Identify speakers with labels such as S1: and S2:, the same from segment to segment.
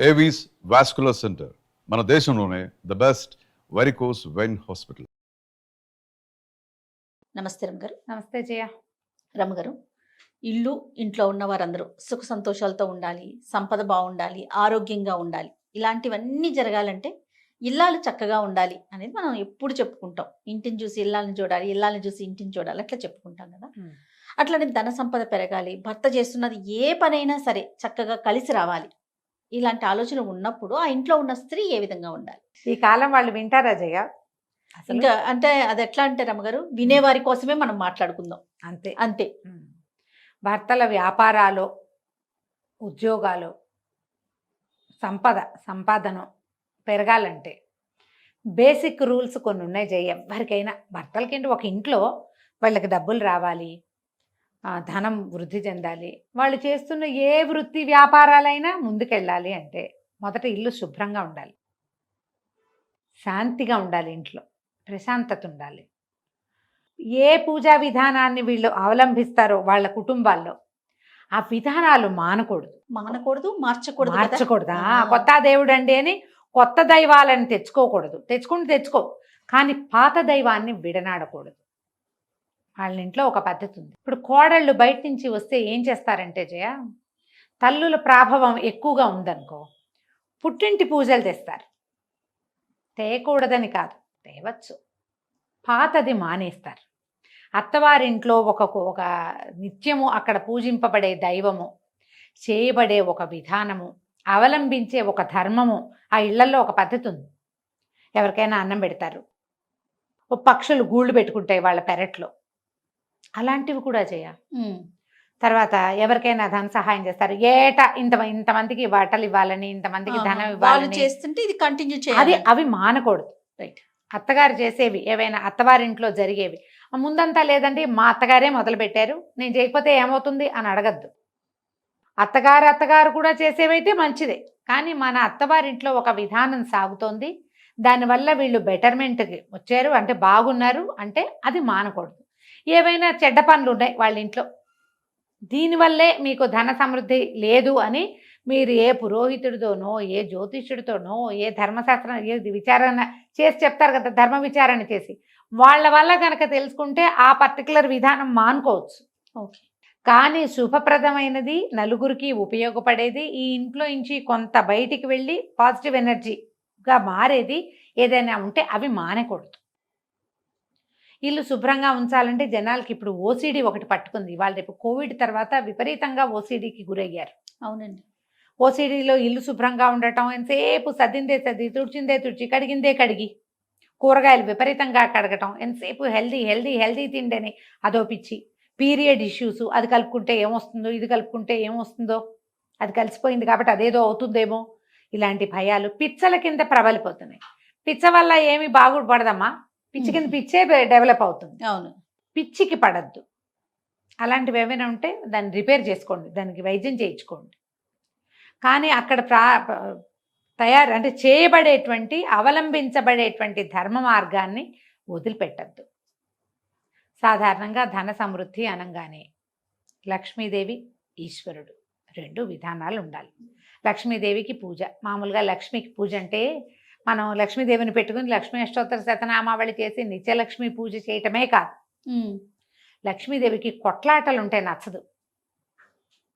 S1: Avis vascular centre మన దేశంలోనే the best varicose vein hospital.
S2: నమస్తే రమ్ గారు.
S3: నమస్తే జయ.
S2: రమ్ గారు, ఇల్లు ఇంట్లో ఉన్న వారందరూ సుఖ సంతోషాలతో ఉండాలి, సంపద బాగుండాలి, ఆరోగ్యంగా ఉండాలి, ఇలాంటివన్నీ జరగాలంటే ఇల్లాలు చక్కగా ఉండాలి అనేది మనం ఎప్పుడు చెప్పుకుంటాం. ఇంటిని చూసి ఇల్లాలని చూడాలి, ఇల్లాలని చూసి ఇంటిని చూడాలి, అట్లా చెప్పుకుంటాం కదా. అట్లనే ధన సంపద పెరగాలి, భర్త చేస్తున్నది ఏ పనైనా సరే చక్కగా కలిసి రావాలి, ఇలాంటి ఆలోచన ఉన్నప్పుడు ఆ ఇంట్లో ఉన్న స్త్రీ ఏ విధంగా ఉండాలి?
S3: ఈ కాలం వాళ్ళు వింటారా జయ?
S2: ఇంకా అంటే అది ఎట్లా అంటే రమ్మగారు, వినేవారి కోసమే మనం మాట్లాడుకుందాం.
S3: అంతే
S2: అంతే.
S3: భర్తల వ్యాపారాలు, ఉద్యోగాలు, సంపాదన పెరగాలంటే బేసిక్ రూల్స్ కొన్ని ఉన్నాయి జయ. ఎవరికైనా భర్తలకేంటి, ఒక ఇంట్లో వాళ్ళకి డబ్బులు రావాలి, ధనం వృద్ధి చెందాలి, వాళ్ళు చేస్తున్న ఏ వృత్తి వ్యాపారాలైనా ముందుకెళ్ళాలి అంటే మొదట ఇల్లు శుభ్రంగా ఉండాలి, శాంతిగా ఉండాలి, ఇంట్లో ప్రశాంతత ఉండాలి. ఏ పూజా విధానాన్ని వీళ్ళు అవలంబిస్తారో వాళ్ళ కుటుంబాల్లో ఆ విధానాలు మానకూడదు, మార్చకూడదు. కొత్త దేవుడు అండి అని కొత్త దైవాలను తెచ్చుకోకూడదు. తెచ్చుకో, కానీ పాత దైవాన్ని విడనాడకూడదు. వాళ్ళ ఇంట్లో ఒక పద్ధతి ఉంది. ఇప్పుడు కోడళ్ళు బయట నుంచి వస్తే ఏం చేస్తారంటే జయ, తల్లుల ప్రాభవం ఎక్కువగా ఉందనుకో, పుట్టింటి పూజలు తెస్తారు. తేయకూడదని కాదు, తేవచ్చు, పాతది మానేస్తారు. అత్తవారింట్లో ఒక నిత్యము అక్కడ పూజింపబడే దైవము, చేయబడే ఒక విధానము, అవలంబించే ఒక ధర్మము, ఆ ఇళ్లలో ఒక పద్ధతి ఉంది. ఎవరికైనా అన్నం పెడతారు, పక్షులు గూళ్ళు పెట్టుకుంటాయి వాళ్ళ పెరట్లో, అలాంటివి కూడా చేయ. తర్వాత ఎవరికైనా ధన సహాయం చేస్తారు, ఏటా ఇంతమందికి బట్టలు ఇవ్వాలని, ఇంతమందికి ధనం ఇవ్వాలని
S2: చేస్తుంటే ఇది కంటిన్యూ చేయాలి.
S3: అవి మానకూడదు. రైట్. అత్తగారు చేసేవి ఏవైనా, అత్తవారింట్లో జరిగేవి ముందంతా లేదండి మా అత్తగారే మొదలు పెట్టారు, నేను చేయకపోతే ఏమవుతుంది అని అడగద్దు. అత్తగారు కూడా చేసేవైతే మంచిదే, కానీ మన అత్తవారింట్లో ఒక విధానం సాగుతోంది, దానివల్ల వీళ్ళు బెటర్మెంట్కి వచ్చారు అంటే బాగున్నారు అంటే అది మానకూడదు. ఏవైనా చెడ్డ పనులు ఉన్నాయి వాళ్ళ ఇంట్లో, దీనివల్లే మీకు ధన సమృద్ధి లేదు అని మీరు ఏ పురోహితుడితోనో, ఏ జ్యోతిష్యుడితోనో, ఏ ధర్మశాస్త్రం, ఏ విచారణ చేసి చెప్తారు కదా, ధర్మ విచారణ చేసి వాళ్ళ వల్ల కనుక తెలుసుకుంటే ఆ పర్టికులర్ విధానం మానుకోవచ్చు.
S2: ఓకే.
S3: కానీ శుభప్రదమైనది, నలుగురికి ఉపయోగపడేది, ఈ ఇంట్లో నుంచి కొంత బయటికి వెళ్ళి పాజిటివ్ ఎనర్జీగా మారేది ఏదైనా ఉంటే అవి మానకూడదు. ఇల్లు శుభ్రంగా ఉంచాలంటే జనాలకి ఇప్పుడు ఓసిడి ఒకటి పట్టుకుంది. వాళ్ళు రేపు కోవిడ్ తర్వాత విపరీతంగా ఓసిడికి గురయ్యారు.
S2: అవునండి.
S3: ఓసిడిలో ఇల్లు శుభ్రంగా ఉండటం, ఎంతసేపు సర్దిందే సర్ది, తుడిచిందే తుడిచి, కడిగిందే కడిగి, కూరగాయలు విపరీతంగా కడగటం, ఎంతసేపు హెల్దీ తిండని అదో పిచ్చి. పీరియడ్ ఇష్యూస్, అది కలుపుకుంటే ఏమొస్తుందో, ఇది కలుపుకుంటే ఏమొస్తుందో, అది కలిసిపోయింది కాబట్టి అదేదో అవుతుందేమో, ఇలాంటి భయాలు పిచ్చల కింద ప్రబలిపోతున్నాయి. పిచ్చ వల్ల ఏమి బాగుపడదమ్మా, పిచ్చి కింద పిచ్చే డెవలప్ అవుతుంది.
S2: అవును.
S3: పిచ్చికి పడద్దు. అలాంటివి ఏమైనా ఉంటే దాన్ని రిపేర్ చేసుకోండి, దానికి వైద్యం చేయించుకోండి. కానీ అక్కడ అంటే చేయబడేటువంటి, అవలంబించబడేటువంటి ధర్మ మార్గాన్ని వదిలిపెట్టద్దు. సాధారణంగా ధన సమృద్ధి అనగానే లక్ష్మీదేవి, ఈశ్వరుడు రెండు విధానాలు ఉండాలి. లక్ష్మీదేవికి పూజ, మామూలుగా లక్ష్మికి పూజ అంటే మనం లక్ష్మీదేవిని పెట్టుకుని లక్ష్మీ అష్టోత్తర శతనామావళి చేసి నిత్యలక్ష్మి పూజ చేయటమే కాదు. లక్ష్మీదేవికి కొట్లాటలు ఉంటే నచ్చదు.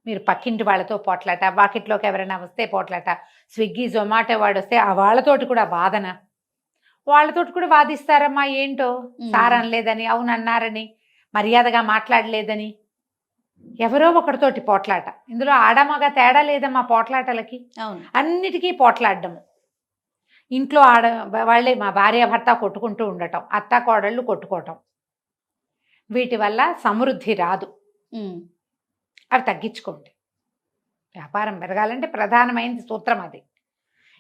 S3: మీరు పక్కింటి వాళ్ళతో పోట్లాట, వాకిట్లోకి ఎవరైనా వస్తే పోట్లాట, స్విగ్గీ జొమాటో వాడు వస్తే ఆ వాళ్ళతోటి కూడా వాదన, వాళ్ళతోటి కూడా వాదిస్తారమ్మా. ఏంటో సార్ అనలేదని, అవును అన్నారని, మర్యాదగా మాట్లాడలేదని, ఎవరో ఒకరితోటి పోట్లాట. ఇందులో ఆడమగ తేడా లేదమ్మా పోట్లాటలకి, అన్నిటికీ పోట్లాడము. ఇంట్లో వాళ్ళే మా భార్య భర్త కొట్టుకుంటూ ఉండటం, అత్త కోడళ్ళు కొట్టుకోవటం, వీటి వల్ల సమృద్ధి రాదు. అవి తగ్గించుకోండి. వ్యాపారం పెరగాలంటే ప్రధానమైన సూత్రం అది.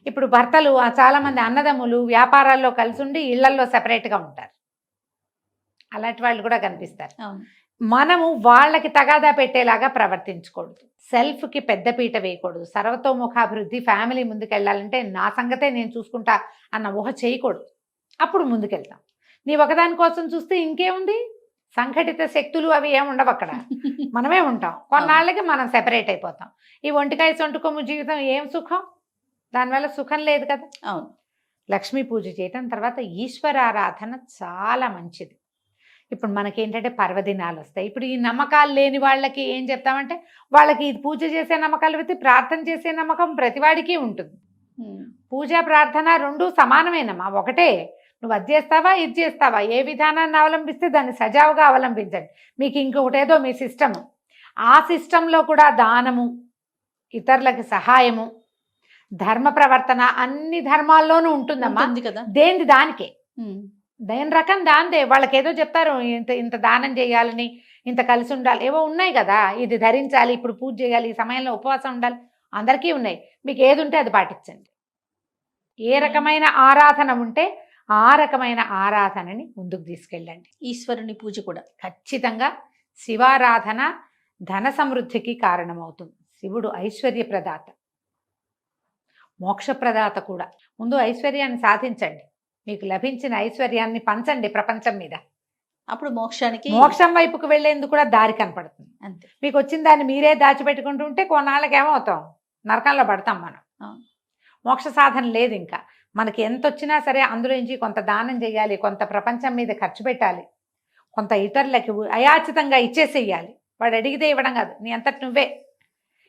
S3: ఇప్పుడు భర్తలు చాలామంది అన్నదమ్ములు వ్యాపారాల్లో కలిసి ఉండి ఇళ్లల్లో సెపరేట్గా ఉంటారు. అలాంటి వాళ్ళు కూడా కనిపిస్తారు. మనము వాళ్ళకి తగాదా పెట్టేలాగా ప్రవర్తించకూడదు. సెల్ఫ్కి పెద్దపీట వేయకూడదు. సర్వతోముఖాభివృద్ధి, ఫ్యామిలీ ముందుకెళ్ళాలంటే నా సంగతే నేను చూసుకుంటా అన్న ఊహ చేయకూడదు. అప్పుడు ముందుకెళ్తాం. నీ ఒకదాని కోసం చూస్తే ఇంకేముంది, సంఘటిత శక్తులు అవి ఏముండవు అక్కడ, మనమే ఉంటాం. కొన్నాళ్ళకి మనం సెపరేట్ అయిపోతాం. ఈ ఒంటికాయ సొంటి కొమ్ము జీవితం ఏం సుఖం. దానివల్ల సుఖం లేదు కదా.
S2: అవును.
S3: లక్ష్మీ పూజ చేయటం, తర్వాత ఈశ్వరారాధన చాలా మంచిది. ఇప్పుడు మనకేంటంటే పర్వదినాలు వస్తాయి. ఇప్పుడు ఈ నమ్మకాలు లేని వాళ్ళకి ఏం చెప్తామంటే, వాళ్ళకి ఇది పూజ చేసే నమ్మకాలు పెట్టి ప్రార్థన చేసే నమ్మకం ప్రతివాడికి ఉంటుంది. పూజ ప్రార్థన రెండు సమానమేనమ్మా, ఒకటే. నువ్వు అది చేస్తావా ఇది చేస్తావా, ఏ విధానాన్ని అవలంబిస్తే దాన్ని సజావుగా అవలంబించండి. మీకు ఇంకొకటి ఏదో మీ సిస్టము, ఆ సిస్టంలో కూడా దానము, ఇతరులకి సహాయము, ధర్మ ప్రవర్తన అన్ని ధర్మాల్లోనూ ఉంటుందమ్మా.
S2: కదా,
S3: దేనిది దానికే, దేని రకం దాందే. వాళ్ళకి ఏదో చెప్తారు, ఇంత ఇంత దానం చేయాలని, ఇంత కలిసి ఉండాలి, ఏవో ఉన్నాయి కదా, ఇది ధరించాలి, ఇప్పుడు పూజ చేయాలి, ఈ సమయంలో ఉపవాసం ఉండాలి, అందరికీ ఉన్నాయి. మీకు ఏది ఉంటే అది పాటించండి. ఏ రకమైన ఆరాధన ఉంటే ఆ రకమైన ఆరాధనని ముందుకు తీసుకెళ్ళండి.
S2: ఈశ్వరుని పూజ కూడా
S3: ఖచ్చితంగా శివారాధన ధన సమృద్ధికి కారణమవుతుంది. శివుడు ఐశ్వర్య ప్రదాత, మోక్ష ప్రదాత కూడా. ముందు ఐశ్వర్యాన్ని సాధించండి, మీకు లభించిన ఐశ్వర్యాన్ని పంచండి ప్రపంచం మీద.
S2: అప్పుడు
S3: మోక్షం వైపుకు వెళ్లేందుకు కూడా దారి కనపడుతుంది.
S2: అంతే.
S3: మీకు వచ్చిన దాన్ని మీరే దాచిపెట్టుకుంటూ ఉంటే కొన్నాళ్ళకి ఏమవుతాం, నరకంలో పడతాం మనం. మోక్ష సాధన లేదు. ఇంకా మనకి ఎంత వచ్చినా సరే అందులో నుంచి కొంత దానం చేయాలి, కొంత ప్రపంచం మీద ఖర్చు పెట్టాలి, కొంత ఇతరులకి అయాచితంగా ఇచ్చేసేయాలి. వాడు అడిగితే ఇవ్వడం కాదు, నీ అంతటి నువ్వే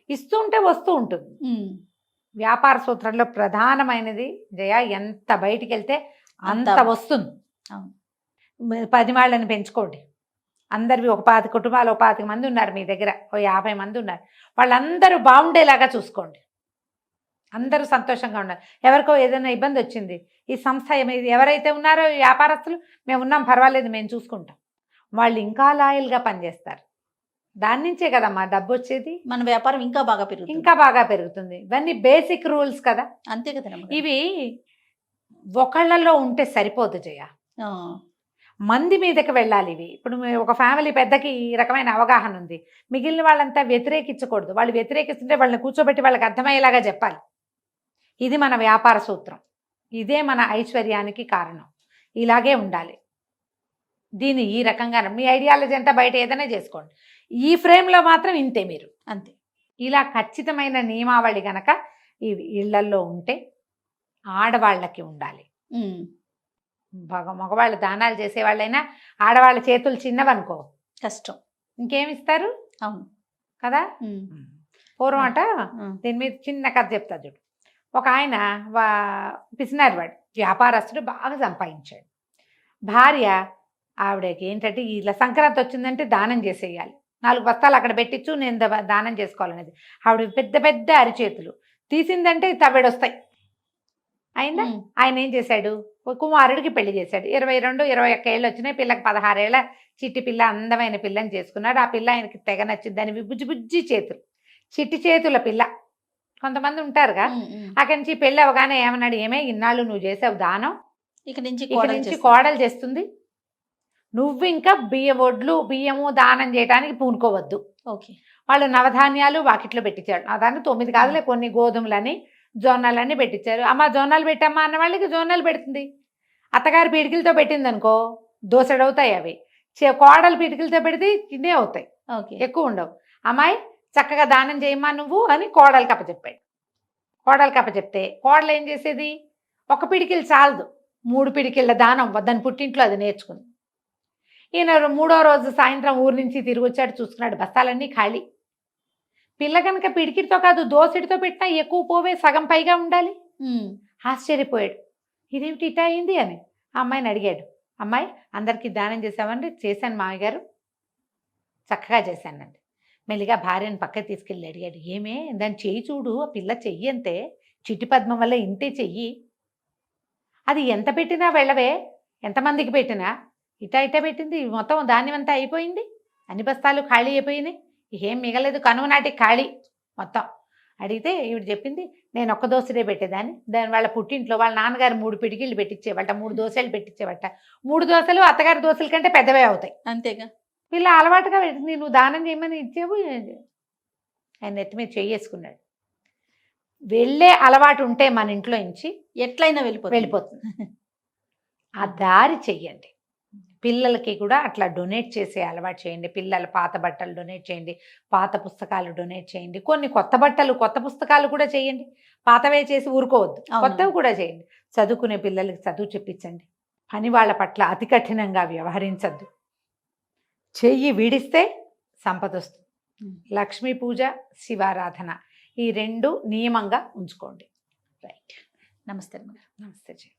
S3: ఇస్తూ ఉంటే వస్తూ ఉంటుంది. వ్యాపార సూత్రంలో ప్రధానమైనది జయ, ఎంత బయటికి వెళ్తే అంత వస్తుంది. 10 వాళ్ళని పెంచుకోండి. అందరివి ఒక 5 కుటుంబాలు, 25 మంది ఉన్నారు మీ దగ్గర, 50 మంది ఉన్నారు, వాళ్ళందరూ బాగుండేలాగా చూసుకోండి. అందరూ సంతోషంగా ఉన్నారు. ఎవరికో ఏదైనా ఇబ్బంది వచ్చింది, ఈ సంస్థ ఎవరైతే ఉన్నారో వ్యాపారస్తులు, మేము ఉన్నాం పర్వాలేదు మేము చూసుకుంటాం, వాళ్ళు ఇంకా లాయల్గా పనిచేస్తారు. దాని నుంచే కదమ్మా డబ్బు వచ్చేది.
S2: మన వ్యాపారం ఇంకా బాగా పెరుగుతుంది. ఇవన్నీ బేసిక్ రూల్స్ కదా.
S3: అంతే కదా. ఇవి ఒకళ్ళలో ఉంటే సరిపోదు జయ, మంది మీదకి వెళ్ళాలి ఇవి. ఇప్పుడు ఒక ఫ్యామిలీ పెద్దకి ఈ రకమైన అవగాహన ఉంది, మిగిలిన వాళ్ళంతా వ్యతిరేకించకూడదు. వాళ్ళు వ్యతిరేకిస్తుంటే వాళ్ళని కూర్చోబెట్టి వాళ్ళకి అర్థమయ్యేలాగా చెప్పాలి. ఇది మన వ్యాపార సూత్రం, ఇదే మన ఐశ్వర్యానికి కారణం. ఇలాగే ఉండాలి. దీన్ని ఈ రకంగా మీ ఐడియాలజీ అంతా బయట ఏదైనా చేసుకోండి, ఈ ఫ్రేమ్లో మాత్రం ఇంతే మీరు, అంతే. ఇలా ఖచ్చితమైన నియమావళి గనక ఈ ఇళ్లల్లో ఉంటే ఆడవాళ్ళకి ఉండాలి. మగవాళ్ళు దానాలు చేసేవాళ్ళైనా ఆడవాళ్ళ చేతులు చిన్నవనుకో కష్టం, ఇంకేమిస్తారు. అవును కదా. పూర్వం అట దీని మీద చిన్న కథ చెప్తా చూడు. ఒక ఆయన పిసినారు, వాడు వ్యాపారస్తుడు, బాగా సంపాదించాడు. భార్య ఆవిడకి ఏంటంటే ఇలా సంక్రాంతి వచ్చిందంటే దానం చేసేయాలి, 4 బస్తాలు అక్కడ పెట్టించు, నేను దానం చేసుకోవాలనేది. ఆవిడ పెద్ద పెద్ద అరిచేతులు, తీసిందంటే తవ్వెడొస్తాయి. అయిందా. ఆయన ఏం చేశాడు, కుమారుడికి పెళ్లి చేశాడు. 22-21 ఏళ్ళు వచ్చినాయి, పిల్లకి 16 ఏళ్ళ చిట్టి పిల్ల, అందమైన పిల్లని చేసుకున్నాడు. ఆ పిల్ల ఆయనకి తెగ నచ్చింది. దాని బుజ్జి బుజ్జి చేతులు, చిట్టి చేతుల పిల్ల. కొంతమంది ఉంటారుగా. అక్కడి నుంచి పెళ్ళి అవగానే ఏమన్నాడు, ఏమే ఇన్నాళ్ళు నువ్వు చేసావు దానం, ఇక నుంచి కోడలు చేస్తుంది, నువ్వు ఇంకా వడ్లు బియ్యము దానం చేయడానికి పూనుకోవద్దు. ఓకే. వాళ్ళు నవధాన్యాలు వాకిట్లో పెట్టించాడు. దాన్ని 9 కాదులే, కొన్ని గోధుమలని జొన్నలన్నీ పెట్టించారు. అమ్మ జొన్నలు పెట్టమ్మా అన్న వాళ్ళకి జొన్నలు పెడుతుంది. అత్తగారి పిడికిలతో పెట్టింది అనుకో దోసెడవుతాయి అవి. కోడలు పిడికిలతో పెడితే చిన్నే అవుతాయి, ఎక్కువ ఉండవు. అమ్మాయి చక్కగా దానం చేయమ్మా నువ్వు అని కోడలికి అప్పచెప్పాడు. కోడలికి అప్పచెప్తే కోడలు ఏం చేసేది, ఒక పిడికిలు చాలదు, 3 పిడికిళ్ళ దానం దాని పుట్టింట్లో అది నేర్చుకుంది. ఈయన 3వ రోజు సాయంత్రం ఊరి నుంచి తిరిగి వచ్చాడు, చూసుకున్నాడు బస్తాలన్నీ ఖాళీ. పిల్ల కనుక పిడికిడితో కాదు దోసెడితో పెట్టినా ఎక్కువ పోవే, సగం పైగా ఉండాలి. ఆశ్చర్యపోయాడు, ఇదేమిటి ఇటా అయింది అని. ఆ అమ్మాయిని అడిగాడు, అమ్మాయి అందరికీ దానం చేసామంటే, చేశాను మామయ్య గారు, చక్కగా చేశానండి. మెల్లిగా భార్యను పక్కకి తీసుకెళ్ళి అడిగాడు, ఏమే దాన్ని చెయ్యి చూడు, ఆ పిల్ల చెయ్యి అంతే, చిట్టి పద్మం వల్ల ఇంతే చెయ్యి, అది ఎంత పెట్టినా వెళ్ళవే, ఎంతమందికి పెట్టినా ఇటా పెట్టింది, మొత్తం ధాన్యం అంతా అయిపోయింది, అన్ని బస్తాలు ఖాళీ అయిపోయినాయి, ఏం మిగలేదు, కనుమ నాటికి ఖాళీ మొత్తం. అడిగితే ఈవిడ చెప్పింది, నేను ఒక్క దోసెడే పెట్టేదాన్ని, దాని వాళ్ళ పుట్టింట్లో వాళ్ళ నాన్నగారు 3 పిడికిళ్ళు పెట్టించేవాళ్ళ, 3 దోశలు పెట్టించేవాళ్ళ. 3 దోశలు అత్తగారి దోశల కంటే పెద్దవే అవుతాయి, అంతేగా. వీళ్ళ అలవాటుగా పెట్టింది, నువ్వు దానం చేయమని ఇచ్చేవు. ఆయన నెత్తి మీద చెయ్యేసుకున్నాడు. వెళ్ళే అలవాటు ఉంటే మన ఇంట్లో నుంచి ఎట్లయినా వెళ్ళిపోతుంది. ఆ దారి చెయ్యండి. పిల్లలకి కూడా అట్లా డొనేట్ చేసే అలవాటు చేయండి. పిల్లల పాత బట్టలు డొనేట్ చేయండి, పాత పుస్తకాలు డొనేట్ చేయండి, కొన్ని కొత్త బట్టలు కొత్త పుస్తకాలు కూడా చేయండి. పాతవే చేసి ఊరుకోవద్దు,
S2: అవును.
S3: కొత్తవి కూడా చేయండి. చదువుకునే పిల్లలకి చదువు చెప్పించండి. పని వాళ్ళ పట్ల అతి కఠినంగా వ్యవహరించద్దు. చెయ్యి విడిస్తే సంపద వస్తుంది. లక్ష్మీ పూజ, శివారాధన ఈ 2 నియమంగా ఉంచుకోండి.
S2: రైట్. నమస్తే అమ్మగారు.
S3: నమస్తే జీ.